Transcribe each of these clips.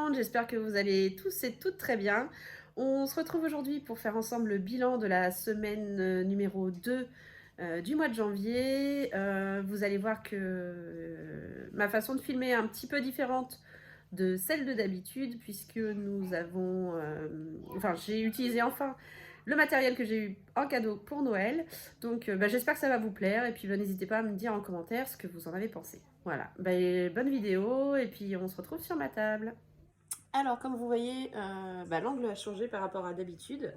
monde, j'espère que vous allez tous et toutes très bien. On se retrouve aujourd'hui pour faire ensemble le bilan de la semaine numéro 2 du mois de janvier. Vous allez voir que ma façon de filmer est un petit peu différente de celle de d'habitude puisque nous avons... j'ai utilisé enfin le matériel que j'ai eu en cadeau pour Noël. Donc j'espère que ça va vous plaire et puis n'hésitez pas à me dire en commentaire ce que vous en avez pensé. Voilà, bonne vidéo et puis on se retrouve sur ma table. Alors comme vous voyez, l'angle a changé par rapport à d'habitude.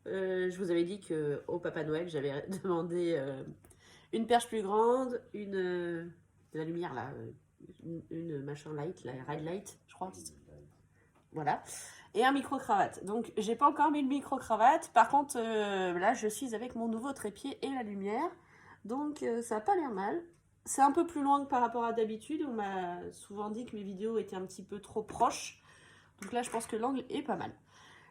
Je vous avais dit qu'au Papa Noël j'avais demandé une perche plus grande, de la lumière là, une machin light, la red light je crois. Voilà. Et un micro-cravate. Donc, j'ai pas encore mis le micro-cravate. Par contre, là, je suis avec mon nouveau trépied et la lumière. Donc, ça n'a pas l'air mal. C'est un peu plus loin que par rapport à d'habitude. On m'a souvent dit que mes vidéos étaient un petit peu trop proches. Donc là, je pense que l'angle est pas mal.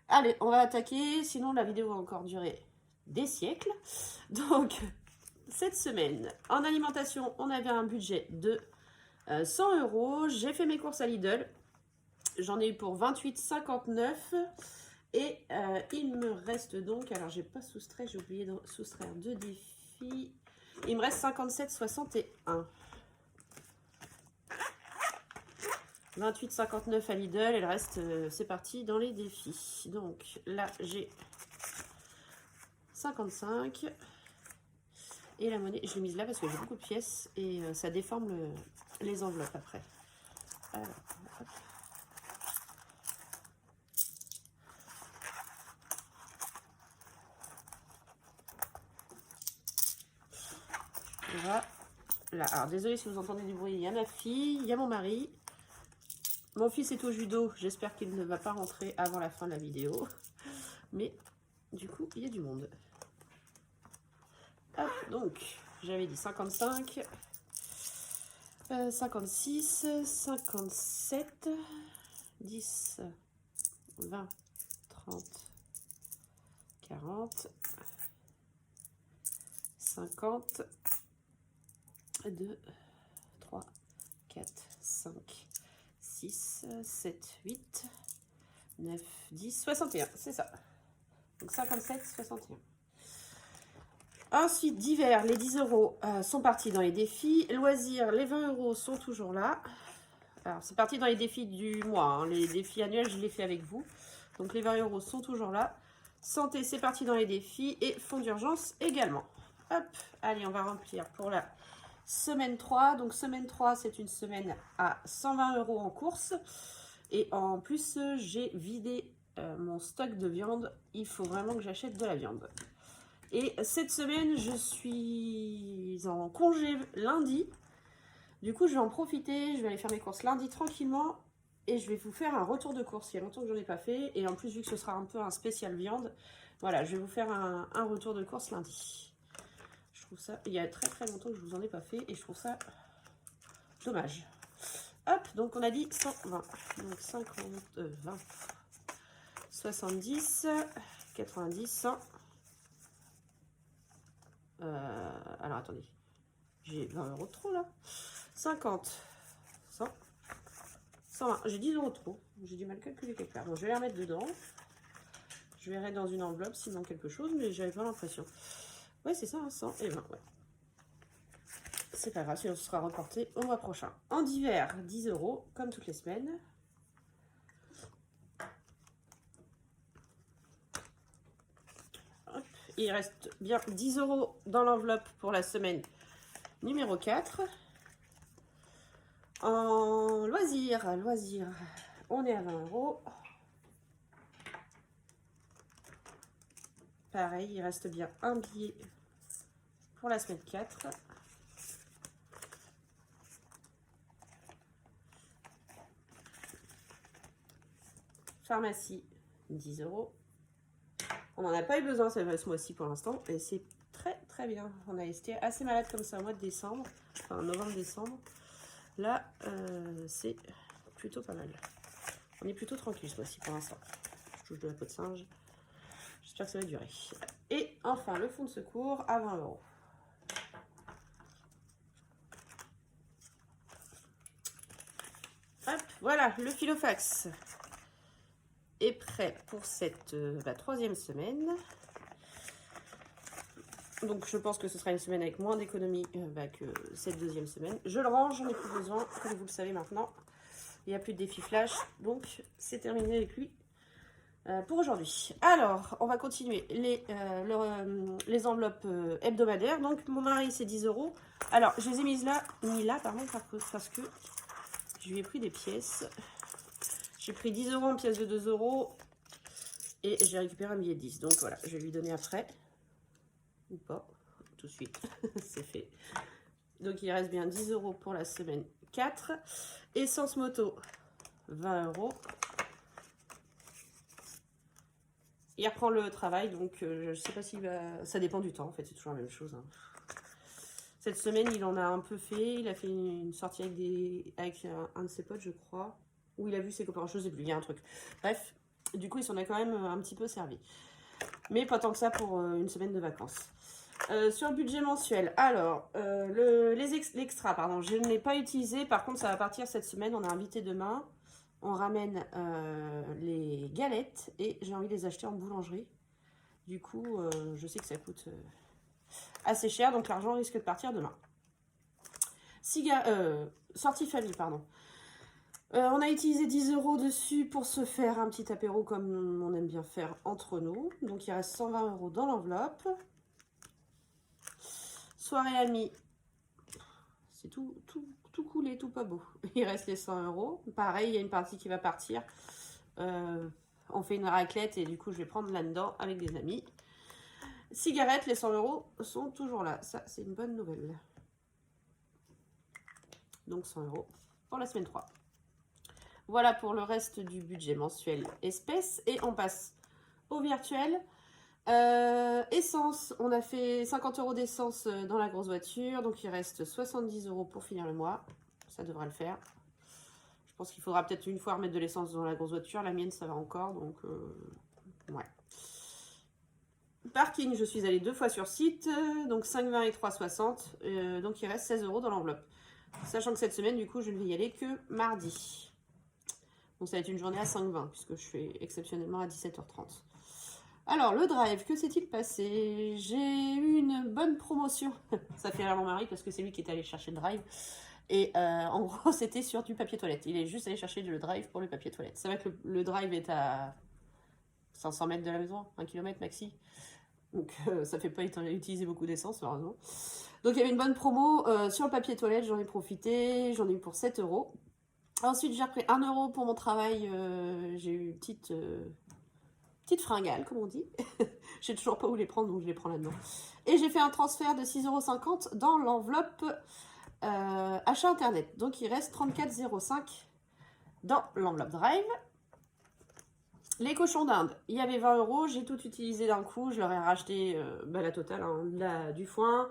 Allez, on va attaquer. Sinon, la vidéo va encore durer des siècles. Donc, cette semaine, en alimentation, on avait un budget de 100 €. J'ai fait mes courses à Lidl. J'en ai eu pour 28,59 et il me reste donc, alors j'ai pas soustrait, j'ai oublié de soustraire 2 défis, il me reste 57,61. 28,59 à Lidl et le reste c'est parti dans les défis. Donc là j'ai 55 et la monnaie, je l'ai mise là parce que j'ai beaucoup de pièces et ça déforme les enveloppes après. Alors, hop. Voilà. Là, alors désolé si vous entendez du bruit, il y a ma fille, il y a mon mari. Mon fils est au judo, j'espère qu'il ne va pas rentrer avant la fin de la vidéo. Mais du coup, il y a du monde. Hop, donc, j'avais dit 55, 56, 57, 10, 20, 30, 40, 50, 2, 3, 4, 5, 6, 7, 8, 9, 10, 61, c'est ça. Donc 57, 61. Ensuite, divers, les 10 € sont partis dans les défis. Loisirs, les 20 € sont toujours là. Alors, c'est parti dans les défis du mois. Hein. Les défis annuels, je les fais avec vous. Donc, les 20 € sont toujours là. Santé, c'est parti dans les défis. Et fonds d'urgence également. Hop, allez, on va remplir pour la semaine 3. Donc, semaine 3, c'est une semaine à 120 € en course. Et en plus, j'ai vidé mon stock de viande. Il faut vraiment que j'achète de la viande. Et cette semaine, je suis en congé lundi. Du coup, je vais en profiter. Je vais aller faire mes courses lundi tranquillement. Et je vais vous faire un retour de course. Il y a longtemps que je n'en ai pas fait. Et en plus, vu que ce sera un peu un spécial viande, voilà, je vais vous faire un retour de course lundi. Je trouve ça... Il y a très très longtemps que je vous en ai pas fait. Et je trouve ça dommage. Hop, donc on a dit 120. Donc 50, 20, 70, 90, 100. Alors attendez, j'ai 20 € de trop là. 50, 100, 120. J'ai 10 € de trop. J'ai du mal calculer quelque part. Bon, je vais les remettre dedans. Je verrai dans une enveloppe s'il manque quelque chose, mais j'avais pas l'impression. Ouais, c'est ça, hein, 100 et 20. Ouais. C'est pas grave, sinon ce sera reporté au mois prochain. En divers, 10 € comme toutes les semaines. Hop. Il reste bien 10 € dans l'enveloppe pour la semaine numéro 4. En loisirs, on est à 20 €. Pareil, il reste bien un billet pour la semaine 4. Pharmacie, 10 €. On n'en a pas eu besoin ce mois-ci pour l'instant. Et c'est très très bien. On a été assez malade comme ça au mois de décembre. Enfin, novembre-décembre. Là, c'est plutôt pas mal. On est plutôt tranquille ce mois-ci pour l'instant. Je touche de la peau de singe. J'espère que ça va durer. Et enfin, le fonds de secours à 20 €. Hop, voilà, le filofax. est prêt pour cette la 3e semaine. Donc je pense que ce sera une semaine avec moins d'économie que cette 2e semaine. Je le range, j'en ai plus besoin, comme vous le savez maintenant. Il n'y a plus de défi flash, donc c'est terminé avec lui pour aujourd'hui. Alors, on va continuer les enveloppes hebdomadaires. Donc mon mari c'est 10 €. Alors je les ai mis là pardon, parce que je lui ai pris des pièces. J'ai pris 10 € en pièces de 2 € et j'ai récupéré un billet de 10. Donc voilà, je vais lui donner après. Ou pas, tout de suite, c'est fait. Donc il reste bien 10 € pour la semaine 4. Essence moto, 20 €. Il reprend le travail, donc je ne sais pas s'il va... Ça dépend du temps, en fait, c'est toujours la même chose. Hein. Cette semaine, il en a un peu fait. Il a fait une sortie avec un de ses potes, je crois. Ou il a vu ses copains, je ne sais plus, il y a un truc. Bref, du coup, il s'en a quand même un petit peu servi. Mais pas tant que ça pour une semaine de vacances. Sur le budget mensuel, alors, l'extra, pardon, je ne l'ai pas utilisé. Par contre, ça va partir cette semaine. On a invité demain. On ramène les galettes et j'ai envie de les acheter en boulangerie. Du coup, je sais que ça coûte assez cher, donc l'argent risque de partir demain. Sortie famille, pardon. On a utilisé 10 € dessus pour se faire un petit apéro comme on aime bien faire entre nous. Donc il reste 120 € dans l'enveloppe. Soirée amie, c'est tout coulé, tout pas beau. Il reste les 100 €. Pareil, il y a une partie qui va partir. On fait une raclette et du coup je vais prendre là-dedans avec des amis. Cigarettes, les 100 € sont toujours là. Ça, c'est une bonne nouvelle. Donc 100 € pour la semaine 3. Voilà pour le reste du budget mensuel espèces. Et on passe au virtuel. Essence, on a fait 50 € d'essence dans la grosse voiture. Donc il reste 70 € pour finir le mois. Ça devrait le faire. Je pense qu'il faudra peut-être une fois remettre de l'essence dans la grosse voiture. La mienne, ça va encore. Donc, ouais. Parking, je suis allée 2 fois sur site. Donc 5,20 et 3,60. Donc il reste 16 € dans l'enveloppe. Sachant que cette semaine, du coup, je ne vais y aller que mardi. Donc ça va être une journée à 5,20 puisque je fais exceptionnellement à 17h30. Alors, le drive, que s'est-il passé? J'ai eu une bonne promotion. Ça fait rire mon mari parce que c'est lui qui est allé chercher le drive. Et en gros, c'était sur du papier toilette. Il est juste allé chercher le drive pour le papier toilette. C'est vrai que le drive est à 500 mètres de la maison, 1 km maxi. Donc ça fait pas utiliser beaucoup d'essence, heureusement. Donc il y avait une bonne promo sur le papier toilette, j'en ai profité. J'en ai eu pour 7 €. Ensuite, j'ai repris 1 € pour mon travail. J'ai eu une petite fringale, comme on dit. Je sais toujours pas où les prendre, donc je les prends là-dedans. Et j'ai fait un transfert de 6,50 € dans l'enveloppe achat internet. Donc il reste 34,05 € dans l'enveloppe drive. Les cochons d'Inde, il y avait 20 €. J'ai tout utilisé d'un coup. Je leur ai racheté la totale, hein, du foin,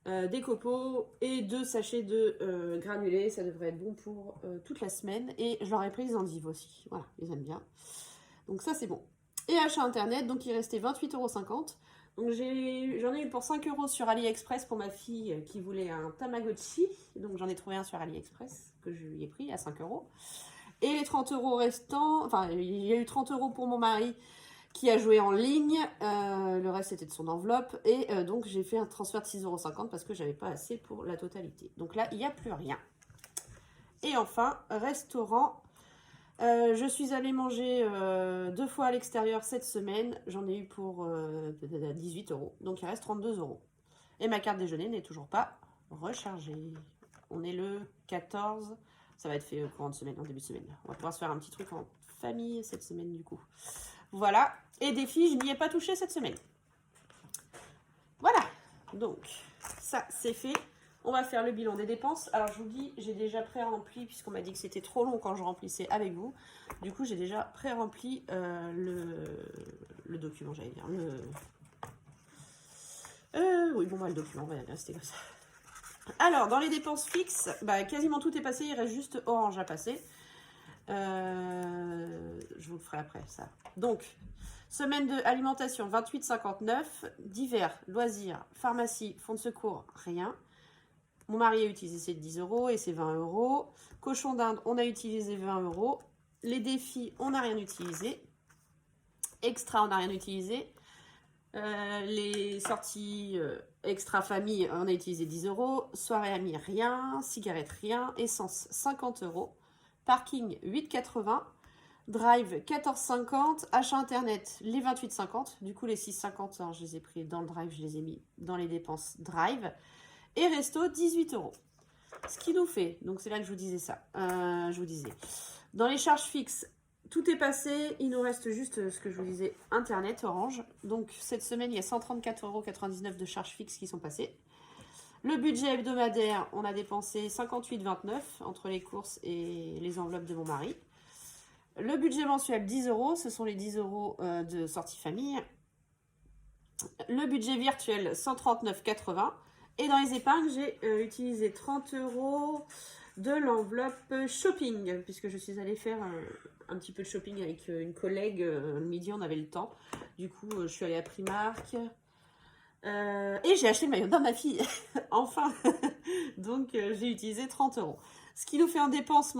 des copeaux et 2 sachets de granulés. Ça devrait être bon pour toute la semaine. Et je leur ai pris les endives aussi. Voilà, ils aiment bien. Donc ça, c'est bon. Et achat internet, donc il restait 28,50 €. Donc j'en ai eu pour 5 € sur AliExpress pour ma fille qui voulait un Tamagotchi. Donc j'en ai trouvé un sur AliExpress que je lui ai pris à 5 €. Et les 30 € restants, enfin il y a eu 30 € pour mon mari qui a joué en ligne. Le reste c'était de son enveloppe. Et donc j'ai fait un transfert de 6,50 € parce que j'avais pas assez pour la totalité. Donc là il n'y a plus rien. Et enfin, restaurant. Je suis allée manger 2 fois à l'extérieur cette semaine. J'en ai eu pour 18 €. Donc il reste 32 €. Et ma carte déjeuner n'est toujours pas rechargée. On est le 14. Ça va être fait au courant de semaine, en début de semaine. On va pouvoir se faire un petit truc en famille cette semaine du coup. Voilà. Et défi, je n'y ai pas touché cette semaine. Voilà. Donc, ça c'est fait. On va faire le bilan des dépenses. Alors, je vous dis, j'ai déjà pré-rempli, puisqu'on m'a dit que c'était trop long quand je remplissais avec vous. Du coup, j'ai déjà pré-rempli le document, j'allais dire. Oui, bon, le document, on va rester comme ça. Alors, dans les dépenses fixes, quasiment tout est passé. Il reste juste Orange à passer. Je vous le ferai après, ça. Donc, semaine de alimentation, 28,59. Divers, loisirs, pharmacie, fonds de secours, rien. Mon mari a utilisé ses 10 € et ses 20 €. Cochon d'Inde, on a utilisé 20 €. Les défis, on n'a rien utilisé. Extra, on n'a rien utilisé. Les sorties extra famille, on a utilisé 10 €. Soirée amis, rien. Cigarette, rien. Essence, 50 €. Parking, 8,80 €. Drive, 14,50 €. Achat internet, les 28,50 €. Du coup, les 6,50 €, hein, je les ai pris dans le drive, je les ai mis dans les dépenses drive. Et resto, 18 €. Ce qui nous fait, donc c'est là que je vous disais ça, je vous disais, dans les charges fixes, tout est passé, il nous reste juste ce que je vous disais, Internet, Orange. Donc cette semaine, il y a 134,99 € de charges fixes qui sont passées. Le budget hebdomadaire, on a dépensé 58,29 € entre les courses et les enveloppes de mon mari. Le budget mensuel, 10 €, ce sont les 10 € de sortie famille. Le budget virtuel, 139,80 €. Et dans les épargnes, j'ai utilisé 30 € de l'enveloppe shopping, puisque je suis allée faire un petit peu de shopping avec une collègue. Le midi, on avait le temps. Du coup, je suis allée à Primark. Et j'ai acheté le maillot de bain de ma fille. Enfin. Donc, j'ai utilisé 30 €. Ce qui nous fait en dépense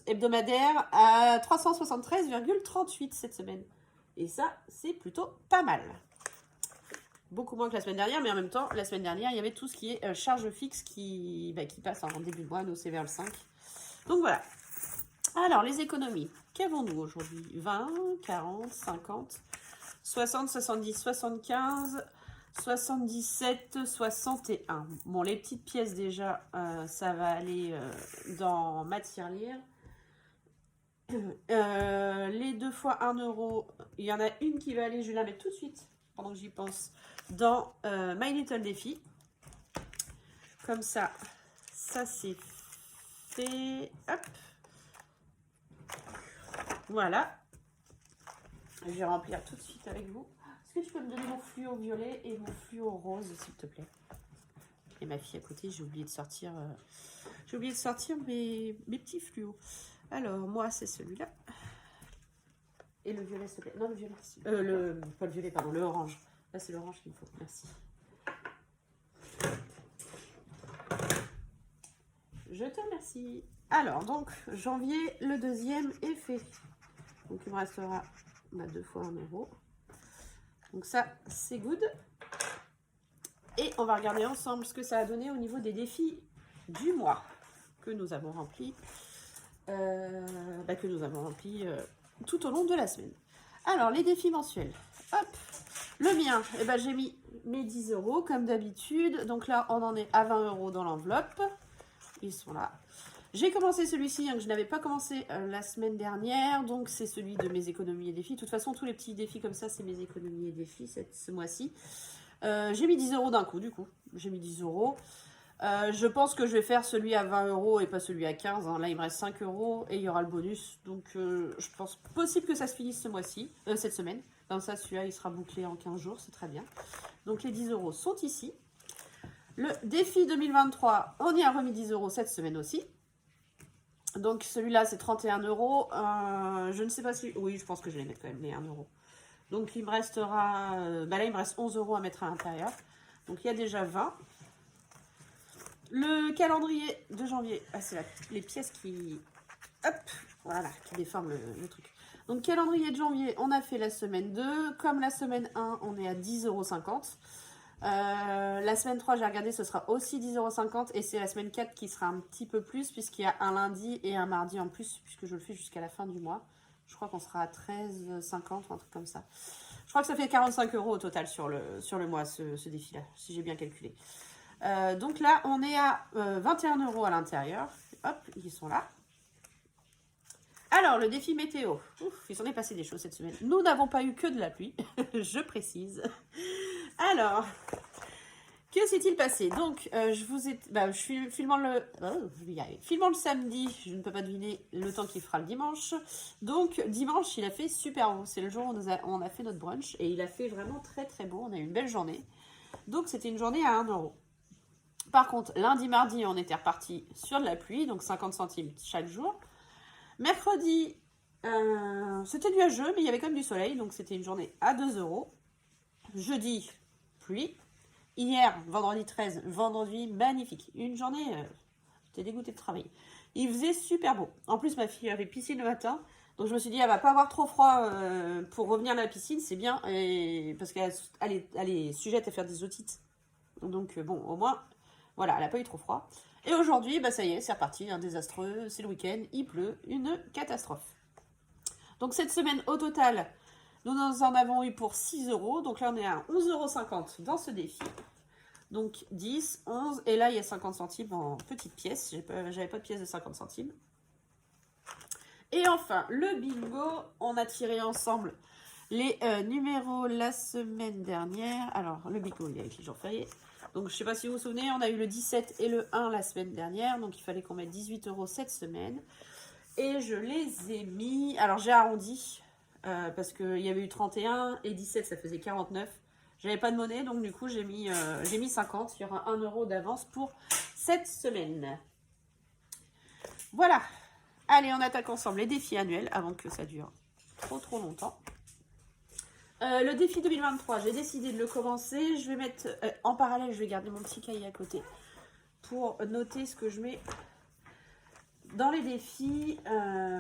hebdomadaire à 373,38 € cette semaine. Et ça, c'est plutôt pas mal. Beaucoup moins que la semaine dernière, mais en même temps, la semaine dernière, il y avait tout ce qui est charge fixe qui passe en début de mois. Nous, c'est vers le 5. Donc voilà. Alors, les économies. Qu'avons-nous aujourd'hui? 20, 40, 50, 60, 70, 75, 77, 61. Bon, les petites pièces déjà, ça va aller dans ma tirelire. Les 2 fois 1 €, il y en a une qui va aller, je vais la mettre tout de suite, pendant que j'y pense, dans My Little Défi. Comme ça, ça c'est fait. Hop. Voilà. Je vais remplir tout de suite avec vous. Est-ce que tu peux me donner mon fluo violet et mon fluo rose, s'il te plaît? Et ma fille à côté, j'ai oublié de sortir, mes petits fluos. Alors, moi, c'est celui-là. Et le violet, s'il te plaît. Non, le violet. Pas le violet, pardon, le orange. Là, c'est l'orange qu'il me faut. Merci. Je te remercie. Alors, donc, janvier, le deuxième est fait. Donc, il me restera 2 fois 1 €. Donc, ça, c'est good. Et on va regarder ensemble ce que ça a donné au niveau des défis du mois que nous avons remplis. Tout au long de la semaine. Alors, les défis mensuels. Hop, le mien, j'ai mis mes 10 € comme d'habitude. Donc là, on en est à 20 € dans l'enveloppe. Ils sont là. J'ai commencé celui-ci, que je n'avais pas commencé la semaine dernière. Donc, c'est celui de mes économies et défis. De toute façon, tous les petits défis comme ça, c'est mes économies et défis ce mois-ci. J'ai mis 10 € d'un coup, du coup. J'ai mis 10 €. Je pense que je vais faire celui à 20 € et pas celui à 15 €. Là, il me reste 5 € et il y aura le bonus. Donc, je pense possible que ça se finisse ce mois-ci, cette semaine. Comme ça, celui-là, il sera bouclé en 15 jours. C'est très bien. Donc, les 10 € sont ici. Le défi 2023, on y a remis 10 € cette semaine aussi. Donc, celui-là, c'est 31 €. Je ne sais pas si... Oui, je pense que je vais mettre quand même les 1 €. Donc, il me restera... là, il me reste 11 € à mettre à l'intérieur. Donc, il y a déjà 20. Le calendrier de janvier, c'est les pièces qui, hop, voilà, qui déforment le truc. Donc, calendrier de janvier, on a fait la semaine 2. Comme la semaine 1, on est à 10,50 €. La semaine 3, j'ai regardé, ce sera aussi 10,50 € et c'est la semaine 4 qui sera un petit peu plus puisqu'il y a un lundi et un mardi en plus puisque je le fais jusqu'à la fin du mois. Je crois qu'on sera à 13,50 ou un truc comme ça. Je crois que ça fait 45 € au total sur le mois, ce défi-là, si j'ai bien calculé. Donc là, on est à 21 € à l'intérieur. Hop, ils sont là. Alors, le défi météo. Ouf, il s'en est passé des choses cette semaine. Nous n'avons pas eu que de la pluie, je précise. Alors, que s'est-il passé? Donc, je suis filmant le samedi, je ne peux pas deviner le temps qu'il fera le dimanche. Donc, dimanche, il a fait super beau. C'est le jour où on a fait notre brunch et il a fait vraiment très très beau. On a eu une belle journée. Donc, c'était une journée à 1 €. Par contre, lundi, mardi, on était reparti sur de la pluie, donc 50 centimes chaque jour. Mercredi, c'était nuageux, mais il y avait quand même du soleil, donc c'était une journée à 2 €. Jeudi, pluie. Hier, vendredi 13, vendredi magnifique. Une journée, j'étais dégoûtée de travailler. Il faisait super beau. En plus, ma fille avait piscine le matin. Donc je me suis dit, elle va pas avoir trop froid pour revenir à la piscine, c'est bien. Parce qu'elle est sujette à faire des otites. Donc bon, au moins, voilà, elle n'a pas eu trop froid. Et aujourd'hui, bah ça y est, c'est reparti, un désastreux, c'est le week-end, il pleut, une catastrophe. Donc cette semaine, au total, nous en avons eu pour 6 euros. Donc là, on est à 11,50 € dans ce défi. Donc 10, 11, et là, il y a 50 centimes en petites pièces. J'avais pas de pièces de 50 centimes. Et enfin, le bingo, on a tiré ensemble les numéros la semaine dernière. Alors, le bingo, il est avec les jours fériés. Donc, je ne sais pas si vous vous souvenez, on a eu le 17 et le 1 la semaine dernière. Donc, il fallait qu'on mette 18 € cette semaine. Et je les ai mis... Alors, j'ai arrondi parce qu'il y avait eu 31 et 17, ça faisait 49. J'avais pas de monnaie, donc du coup, j'ai mis 50. Il y aura 1 € d'avance pour cette semaine. Voilà. Allez, on attaque ensemble les défis annuels avant que ça dure trop longtemps. Le défi 2023, j'ai décidé de le commencer. Je vais mettre en parallèle, je vais garder mon petit cahier à côté pour noter ce que je mets dans les défis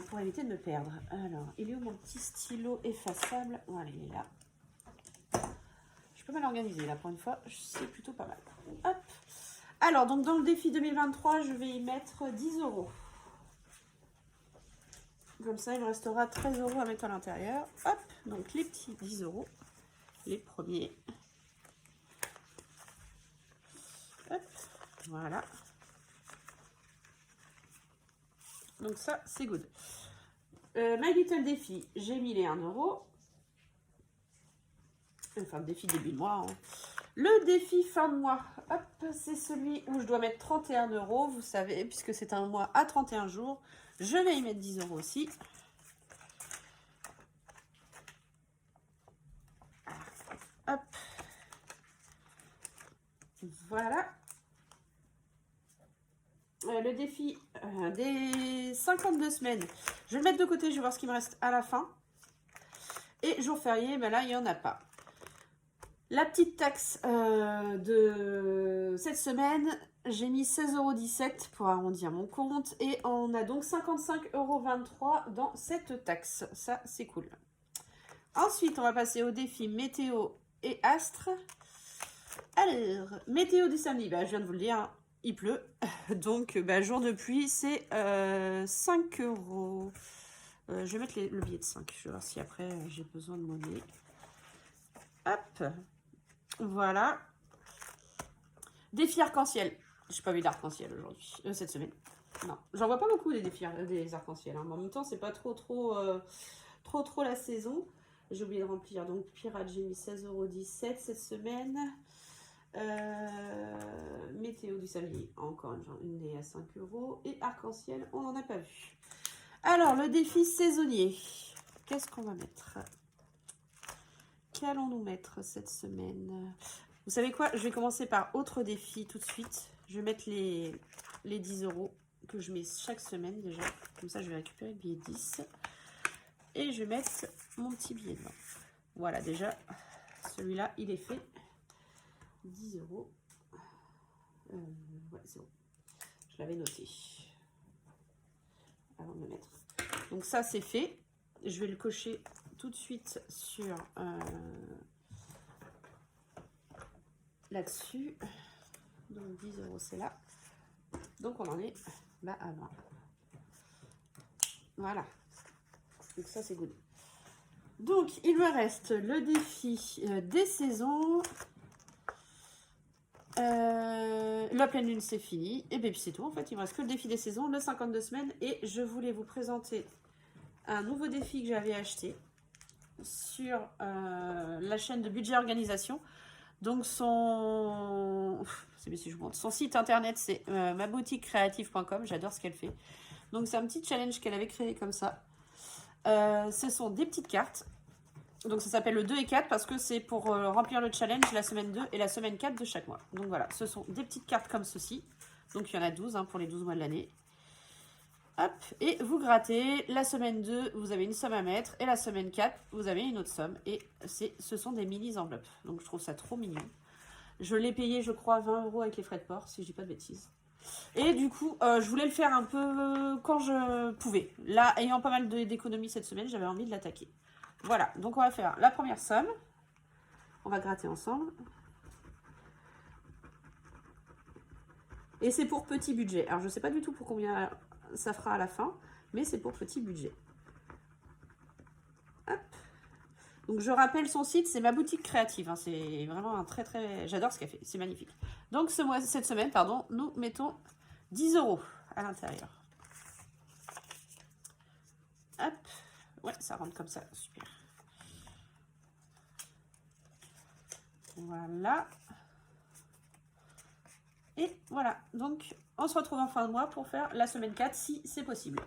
pour éviter de me perdre. Alors, il est où mon petit stylo effaçable? Voilà, il est là. Je peux mal organiser là pour une fois, c'est plutôt pas mal. Hop. Alors, donc dans le défi 2023, je vais y mettre 10 €. Comme ça, il me restera 13 € à mettre à l'intérieur. Hop, donc les petits 10 €, les premiers. Hop, voilà. Donc ça, c'est good. My Little Défi, j'ai mis les 1 €. Enfin, le défi début de mois. Hein. Le défi fin de mois, hop, c'est celui où je dois mettre 31 €. Vous savez, puisque c'est un mois à 31 jours, je vais y mettre 10 € aussi. Hop. Voilà. Le défi des 52 semaines, je vais le mettre de côté, je vais voir ce qui me reste à la fin. Et jour férié, ben là, il n'y en a pas. La petite taxe de cette semaine, j'ai mis 16,17 € pour arrondir mon compte. Et on a donc 55,23 € dans cette taxe. Ça, c'est cool. Ensuite, on va passer au défi météo et astres. Alors, météo du samedi, bah, je viens de vous le dire, hein, il pleut. Donc, bah, jour de pluie, c'est 5 €. Je vais mettre le billet de 5. Je vais voir si après j'ai besoin de monnaie. Hop. Voilà. Défi arc-en-ciel. J'ai pas vu d'arc-en-ciel aujourd'hui, cette semaine. Non, j'en vois pas beaucoup des défis des arc-en-ciel. Hein. Mais en même temps, c'est pas trop la saison. J'ai oublié de remplir. Donc, pirate, j'ai mis 16,17 € cette semaine. Météo du samedi, encore une est à 5 €. Et arc-en-ciel, on n'en a pas vu. Alors, le défi saisonnier. Qu'est-ce qu'on va mettre? Qu'allons-nous mettre cette semaine? Vous savez quoi? Je vais commencer par autre défi tout de suite. Je vais mettre les 10 € que je mets chaque semaine déjà. Comme ça, je vais récupérer le billet 10. Et je vais mettre mon petit billet dedans. Voilà, déjà, celui-là, il est fait. 10 €. Ouais, c'est bon. Je l'avais noté avant de le mettre. Donc ça, c'est fait. Je vais le cocher tout de suite sur là-dessus. Donc 10 €, c'est là. Donc on en est là à 20. Voilà. Donc ça, c'est good. Donc, il me reste le défi des saisons. La pleine lune, c'est fini. Et bien, puis c'est tout. En fait, il me reste que le défi des saisons, le 52 semaines. Et je voulais vous présenter un nouveau défi que j'avais acheté sur la chaîne de Budget Organisation. Donc, son site internet, c'est maboutiquecreative.com. J'adore ce qu'elle fait. Donc, c'est un petit challenge qu'elle avait créé comme ça. Ce sont des petites cartes. Donc ça s'appelle le 2 et 4 parce que c'est pour remplir le challenge la semaine 2 et la semaine 4 de chaque mois. Donc voilà, ce sont des petites cartes comme ceci. Donc il y en a 12 hein, pour les 12 mois de l'année. Hop, et vous grattez. La semaine 2, vous avez une somme à mettre. Et la semaine 4, vous avez une autre somme. Et ce sont des mini enveloppes. Donc je trouve ça trop mignon. Je l'ai payé, je crois, 20 € avec les frais de port, si je dis pas de bêtises. Et du coup, je voulais le faire un peu quand je pouvais. Là, ayant pas mal d'économies cette semaine, j'avais envie de l'attaquer. Voilà, donc on va faire la première somme. On va gratter ensemble. Et c'est pour petit budget. Alors, je ne sais pas du tout pour combien ça fera à la fin, mais c'est pour petit budget. Hop. Donc, je rappelle son site, c'est ma boutique créative. Hein. C'est vraiment un très, très... J'adore ce qu'elle fait, c'est magnifique. Donc, cette semaine, pardon, nous mettons 10 € à l'intérieur. Hop. Ouais, ça rentre comme ça, super. Voilà. Et voilà, donc on se retrouve en fin de mois pour faire la semaine 4 si c'est possible.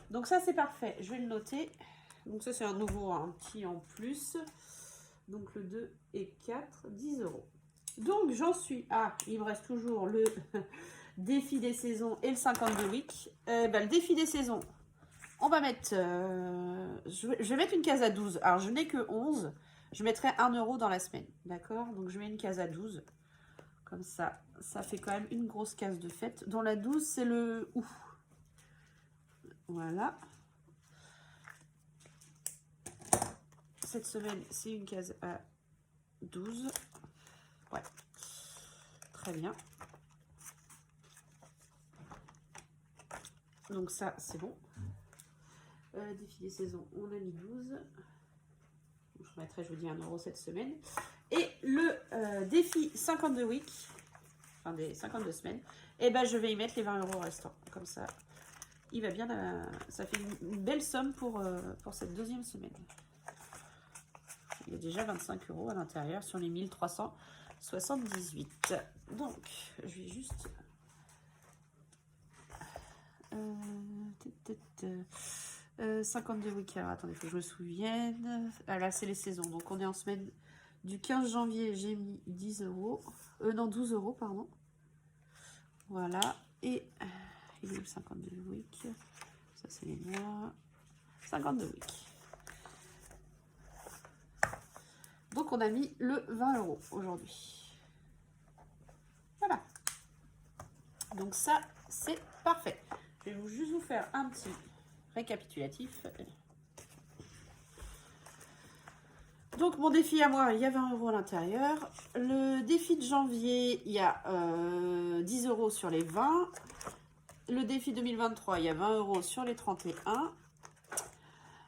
Donc ça c'est parfait, je vais le noter. Donc ça c'est un petit en plus. Donc le 2 et 4, 10 €. Donc j'en suis à, il me reste toujours le défi des saisons et le 52 week. Le défi des saisons, on va mettre, je vais mettre une case à 12. Alors je n'ai que 11, je mettrai 1 € dans la semaine, d'accord? Donc je mets une case à 12. Comme ça, ça fait quand même une grosse case de fête. Dans la 12, c'est le ouf. Voilà. Cette semaine, c'est une case à 12. Ouais. Très bien. Donc ça, c'est bon. Défi des saisons, on a mis 12. Je remettrai, je vous dis, 1 € cette semaine. Et le défi 52 week, enfin des 52 semaines, et ben je vais y mettre les 20 € restants. Comme ça, il va bien. Ça fait une belle somme pour cette deuxième semaine. Il y a déjà 25 € à l'intérieur sur les 1378. Donc, je vais juste... 52 week-ends. Attendez, il faut que je me souvienne. Ah là, c'est les saisons. Donc, on est en semaine du 15 janvier. J'ai mis 10 €. Non, 12 €, pardon. Voilà. Et il est le 52 week. Ça, c'est les mois. 52 week. Donc, on a mis le 20 € aujourd'hui. Voilà. Donc, ça, c'est parfait. Je vais juste vous faire un petit récapitulatif. Donc, mon défi à moi, il y a 20 € à l'intérieur. Le défi de janvier, il y a 10 € sur les 20. Le défi 2023, il y a 20 € sur les 31.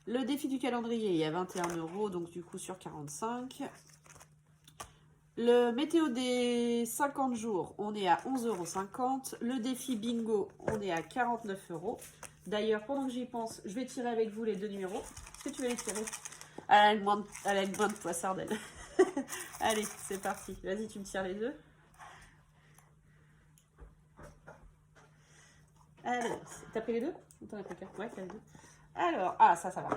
Le défi du calendrier, il y a 21 €, donc du coup sur 45. Le météo des 50 jours, on est à 11,50 €. Le défi bingo, on est à 49 €. D'ailleurs, pendant que j'y pense, je vais tirer avec vous les deux numéros. Est-ce que tu vas les tirer? Elle a le moins de poissardelle. Allez, c'est parti. Vas-y, tu me tires les deux. Allez, t'as pris les deux? T'en as pris qu'un? Ouais, t'as les deux. Alors, ça va.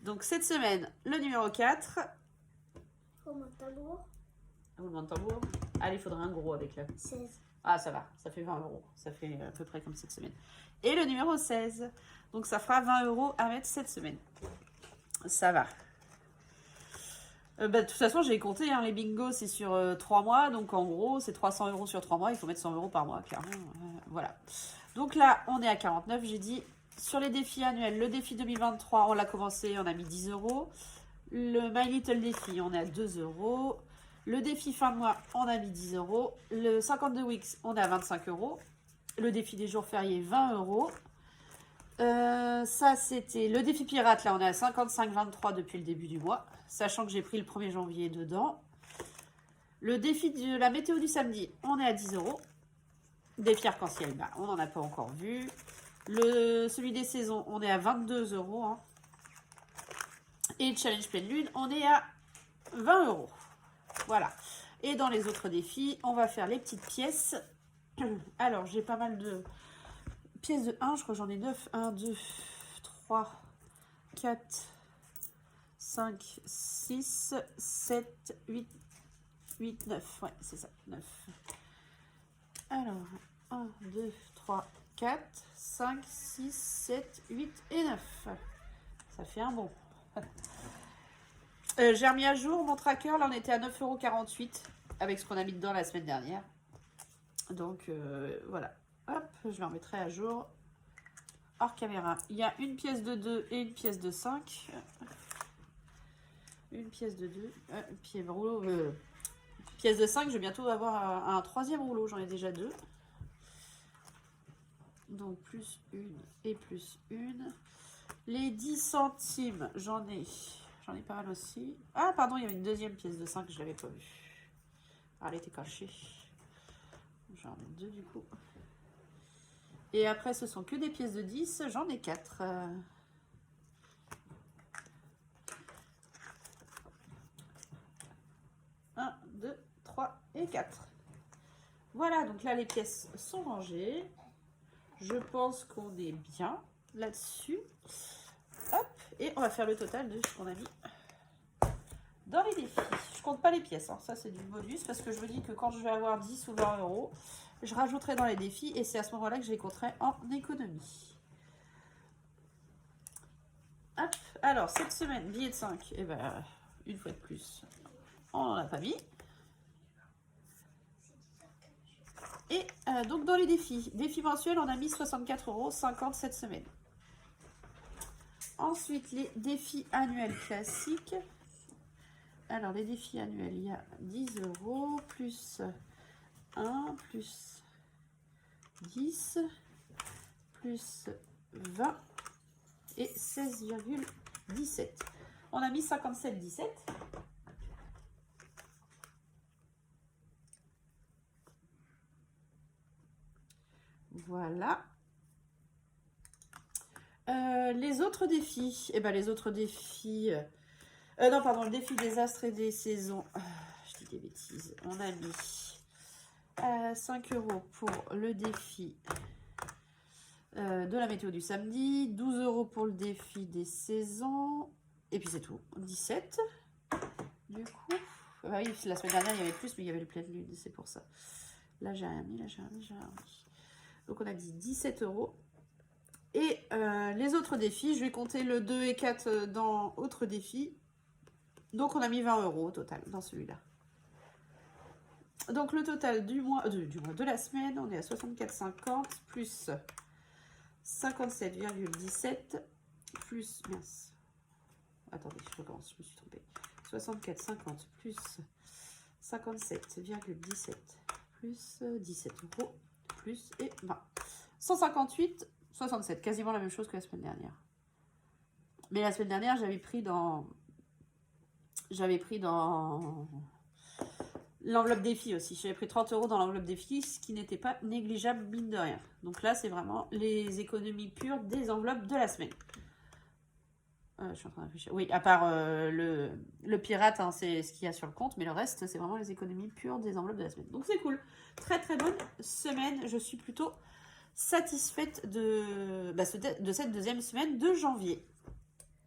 Donc, cette semaine, le numéro 4. Roulement de tambour. Roulement de tambour. Allez, il faudrait un gros avec là. 16. Ah, ça va, ça fait 20 €. Ça fait à peu près comme cette semaine. Et le numéro 16. Donc, ça fera 20 € à mettre cette semaine. Ça va. De toute façon, j'ai compté, hein, les bingos, c'est sur 3 mois. Donc, en gros, c'est 300 € sur 3 mois. Il faut mettre 100 € par mois, clairement. Voilà. Donc là, on est à 49. J'ai dit, sur les défis annuels, le défi 2023, on l'a commencé, on a mis 10 €. Le My Little Défi, on est à 2 €. Le défi fin de mois, on a mis 10 €. Le 52 weeks, on est à 25 €. Le défi des jours fériés, 20 €. Ça, c'était le défi pirate. Là, on est à 55,23 depuis le début du mois, sachant que j'ai pris le 1er janvier dedans. Le défi de la météo du samedi, on est à 10 €. Défi arc-en-ciel, on n'en a pas encore vu. Celui des saisons, on est à 22 €. Hein. Et le challenge pleine lune, on est à 20 €. Voilà. Et dans les autres défis, on va faire les petites pièces. Alors, j'ai pas mal de pièces de 1. Je crois que j'en ai 9. 1, 2, 3, 4, 5, 6, 7, 8, 8, 9. Ouais, c'est ça, 9. Alors, 1, 2, 3, 4, 5, 6, 7, 8 et 9. Ça fait un bon. J'ai remis à jour mon tracker. Là, on était à 9,48 € avec ce qu'on a mis dedans la semaine dernière. Donc voilà, hop, je les remettrai à jour hors caméra. Il y a une pièce de 2 et une pièce de 5. Une pièce de 2, pièce de 5, je vais bientôt avoir un troisième rouleau, j'en ai déjà 2. Donc plus une et plus une. Les 10 centimes, j'en ai pas mal aussi. Ah pardon, il y avait une deuxième pièce de 5, je l'avais pas vue. Ah, elle était cachée. J'en ai 2 du coup. Et après, ce sont que des pièces de 10, j'en ai 4. 1, 2, 3 et 4. Voilà, donc là, les pièces sont rangées. Je pense qu'on est bien là-dessus. Hop, et on va faire le total de ce qu'on a mis dans les défis. Je compte pas les pièces, hein. Ça c'est du bonus parce que je me dis que quand je vais avoir 10 ou 20 euros, je rajouterai dans les défis et c'est à ce moment-là que je les compterai en économie. Hop, alors cette semaine, billet de 5, et ben une fois de plus, on n'en a pas mis. Et donc dans les défis mensuels, on a mis 64,50 € cette semaine. Ensuite, les défis annuels classiques. Alors, les défis annuels, il y a 10 € plus 1 plus 10 plus 20 et 16,17. On a mis 57,17. Voilà. Les autres défis. Eh ben, les autres défis... non, pardon, le défi des astres et des saisons. Je dis des bêtises. On a mis 5 € pour le défi de la météo du samedi. 12 € pour le défi des saisons. Et puis c'est tout. 17. Du coup... Ah oui, la semaine dernière, il y avait plus, mais il y avait le pleine lune. C'est pour ça. Là, j'ai rien mis. Là, j'ai rien mis. J'ai rien mis. Donc, on a dit 17 €. Et les autres défis, je vais compter le 2 et 4 dans autres défis. Donc, on a mis 20 € au total dans celui-là. Donc, le total du mois de la semaine, on est à 64,50 plus 57,17 plus... Mince. Attendez, je recommence, je me suis trompée. 64,50 plus 57,17 plus 17 € plus et 20. 158,67, quasiment la même chose que la semaine dernière. Mais la semaine dernière, j'avais pris dans l'enveloppe défi aussi. J'avais pris 30 € dans l'enveloppe défi, ce qui n'était pas négligeable, mine de rien. Donc là, c'est vraiment les économies pures des enveloppes de la semaine. Je suis en train de réfléchir. Oui, à part le pirate, hein, c'est ce qu'il y a sur le compte, mais le reste, c'est vraiment les économies pures des enveloppes de la semaine. Donc c'est cool. Très très bonne semaine. Je suis plutôt satisfaite de cette deuxième semaine de janvier.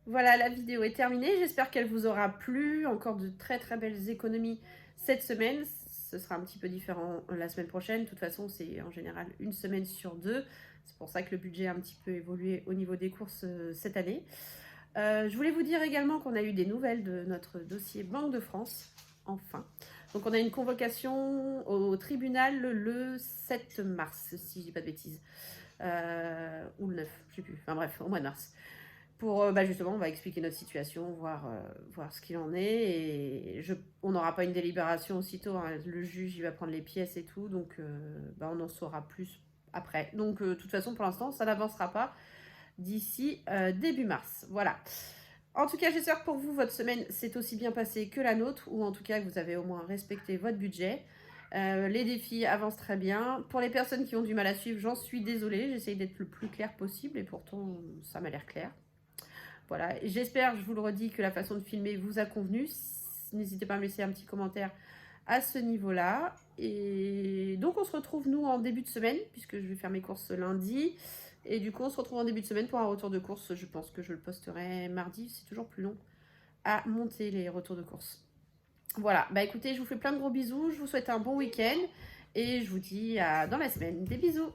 Voilà, la vidéo est terminée. J'espère qu'elle vous aura plu. Encore de très très belles économies cette semaine. Ce sera un petit peu différent la semaine prochaine. De toute façon, c'est en général une semaine sur 2. C'est pour ça que le budget a un petit peu évolué au niveau des courses cette année. Je voulais vous dire également qu'on a eu des nouvelles de notre dossier Banque de France, enfin. Donc on a une convocation au tribunal le 7 mars, si je dis pas de bêtises. Ou le 9, je sais plus. Enfin bref, au mois de mars. Pour justement, on va expliquer notre situation, voir ce qu'il en est. Et on n'aura pas une délibération aussitôt, hein. Le juge, il va prendre les pièces et tout. Donc on en saura plus après. Donc de toute façon, pour l'instant, ça n'avancera pas d'ici début mars. Voilà. En tout cas, j'espère que pour vous, votre semaine s'est aussi bien passée que la nôtre, ou en tout cas que vous avez au moins respecté votre budget. Les défis avancent très bien. Pour les personnes qui ont du mal à suivre, j'en suis désolée. J'essaye d'être le plus clair possible et pourtant, ça m'a l'air clair. Voilà. J'espère, je vous le redis, que la façon de filmer vous a convenu. N'hésitez pas à me laisser un petit commentaire à ce niveau-là. Et donc, on se retrouve, nous, en début de semaine, puisque je vais faire mes courses lundi. Et du coup, on se retrouve en début de semaine pour un retour de course. Je pense que je le posterai mardi. C'est toujours plus long à monter les retours de course. Voilà. Bah écoutez, je vous fais plein de gros bisous. Je vous souhaite un bon week-end. Et je vous dis à dans la semaine. Des bisous.